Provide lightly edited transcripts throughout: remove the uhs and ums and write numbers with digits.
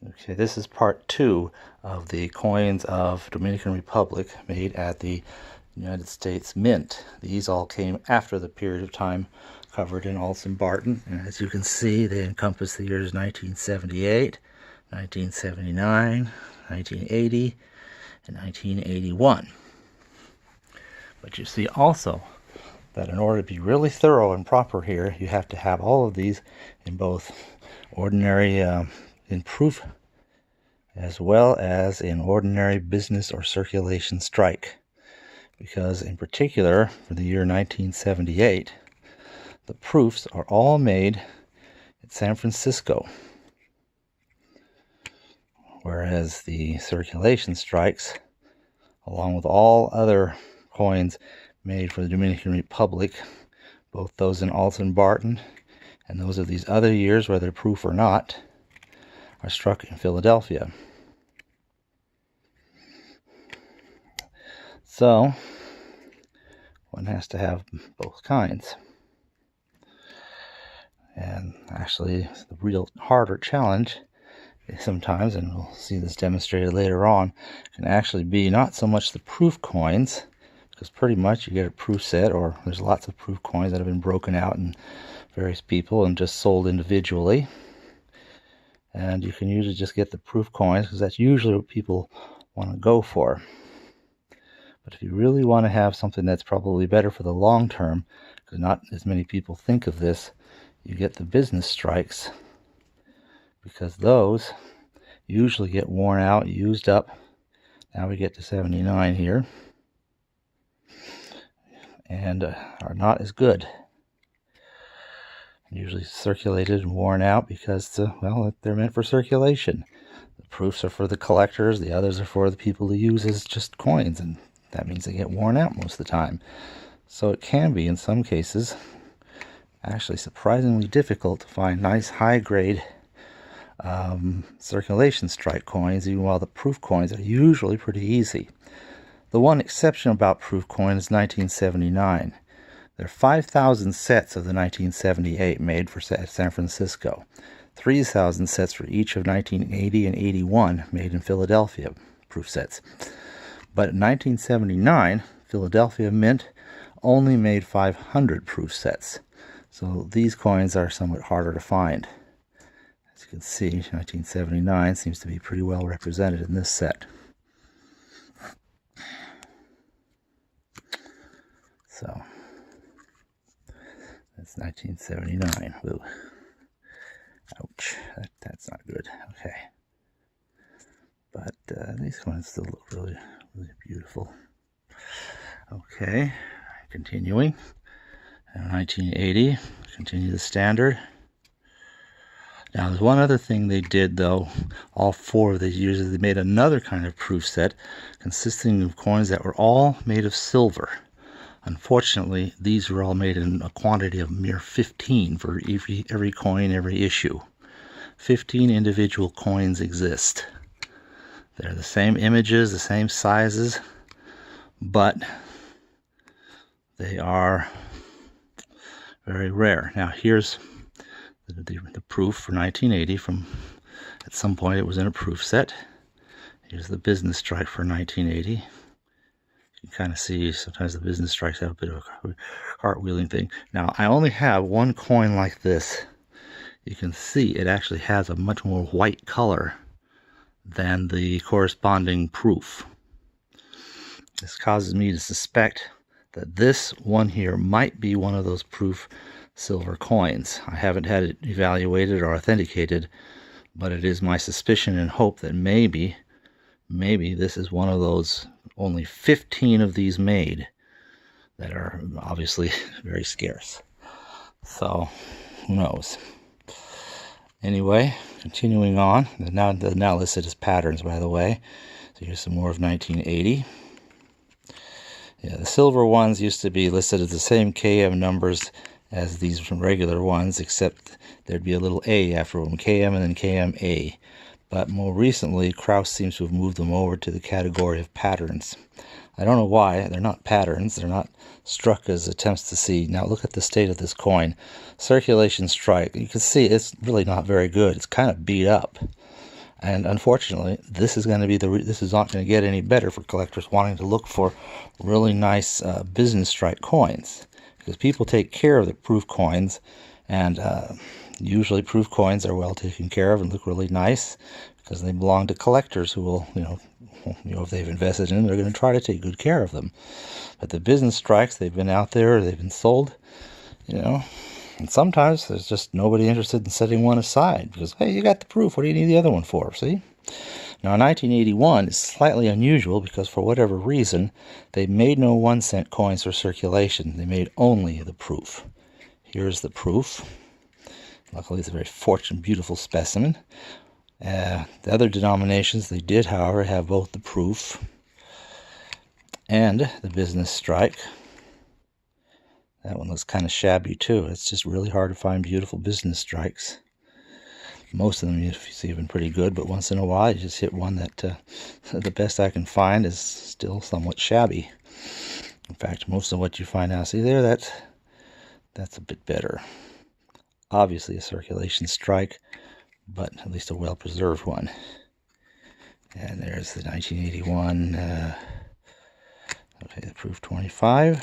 Okay, this is part 2 of the coins of Dominican Republic made at the United States Mint. These all came after the period of time covered in Altz and Barton, and as you can see, they encompass the years 1978, 1979, 1980, and 1981. But you see also that in order to be really thorough and proper here, you have to have all of these in both ordinary in proof as well as in ordinary business or circulation strike, because in particular for the year 1978 the proofs are all made at San Francisco, whereas the circulation strikes, along with all other coins made for the Dominican Republic, both those in Altz and Barton and those of these other years, whether proof or not, are struck in Philadelphia. So one has to have both kinds. And actually the real harder challenge sometimes, and we'll see this demonstrated later on, can actually be not so much the proof coins, because pretty much you get a proof set, or there's lots of proof coins that have been broken out in various people and just sold individually. And you can usually just get the proof coins because that's usually what people want to go for. But if you really want to have something that's probably better for the long term, because not as many people think of this, you get the business strikes, because those usually get worn out, used up. Now we get to 79 here, and are not as good. Usually circulated and worn out because, well, they're meant for circulation. The proofs are for the collectors, the others are for the people to use as just coins, and that means they get worn out most of the time. So it can be, in some cases, actually surprisingly difficult to find nice high-grade circulation strike coins, even while the proof coins are usually pretty easy. The one exception about proof coin is 1979. There are 5,000 sets of the 1978 made for San Francisco, 3,000 sets for each of 1980 and 81 made in Philadelphia, proof sets. But in 1979, Philadelphia Mint only made 500 proof sets, so these coins are somewhat harder to find. As you can see, 1979 seems to be pretty well represented in this set. So that's 1979. Woo. Ouch. That's not good. Okay. But these ones still look really, really beautiful. Okay. Continuing. 1980. Continue the standard. Now there's one other thing they did, though. All 4 of these years, they made another kind of proof set consisting of coins that were all made of silver. Unfortunately, these were all made in a quantity of mere 15 for every coin, every issue. 15 individual coins exist. They're the same images, the same sizes, but they are very rare. Now here's the proof for 1980 from, at some point it was in a proof set. Here's the business strike for 1980. You can kind of see sometimes the business strikes have a bit of a cartwheeling thing. Now I only have one coin like this. You can see it actually has a much more white color than the corresponding proof. This causes me to suspect that this one here might be one of those proof silver coins. I haven't had it evaluated or authenticated, but it is my suspicion and hope that maybe this is one of those, only 15 of these made, that are obviously very scarce. So who knows? Anyway, continuing on. They're now listed as patterns, by the way. So here's some more of 1980. Yeah, the silver ones used to be listed as the same KM numbers as these regular ones, except there'd be a little A after them, KM and then KMA. But more recently, Kraus seems to have moved them over to the category of patterns. I don't know why. They're not patterns. They're not struck as attempts to see. Now look at the state of this coin. Circulation strike. You can see it's really not very good. It's kind of beat up. And unfortunately, this is going to be this is not going to get any better for collectors wanting to look for really nice business strike coins, because people take care of the proof coins, and usually proof coins are well taken care of and look really nice because they belong to collectors who will, if they've invested in them, they're going to try to take good care of them. But the business strikes, they've been out there, they've been sold, and sometimes there's just nobody interested in setting one aside because, hey, you got the proof. What do you need the other one for? See? Now, 1981 is slightly unusual because for whatever reason, they made no 1-cent coins for circulation. They made only the proof. Here's the proof. Luckily, it's a very fortunate, beautiful specimen. The other denominations, they did, however, have both the proof and the business strike. That one looks kind of shabby too. It's just really hard to find beautiful business strikes. Most of them you see have been pretty good, but once in a while you just hit one that the best I can find is still somewhat shabby. In fact, most of what you find now, see there, that's a bit better. Obviously a circulation strike, but at least a well-preserved one. And there's the 1981, okay, the proof 25.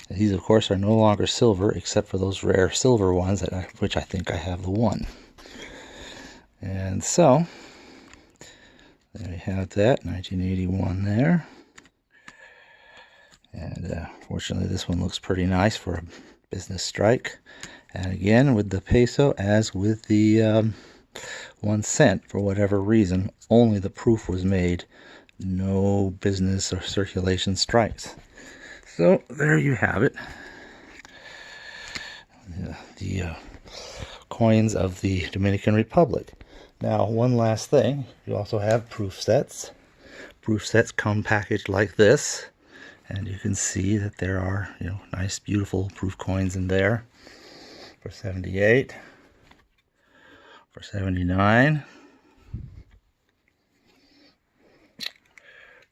And these, of course, are no longer silver, except for those rare silver ones, which I think I have the one. And so, there we have that, 1981 there. And fortunately, this one looks pretty nice for a business strike. And again, with the peso, as with the 1 cent, for whatever reason, only the proof was made. No business or circulation strikes. So there you have it. The coins of the Dominican Republic. Now, one last thing. You also have proof sets. Proof sets come packaged like this. And you can see that there are, nice, beautiful proof coins in there. For 78, for 79,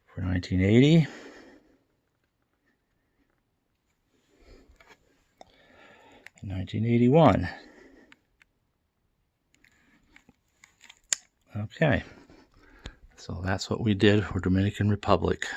for 1980, and 1981. Okay, so that's what we did for Dominican Republic.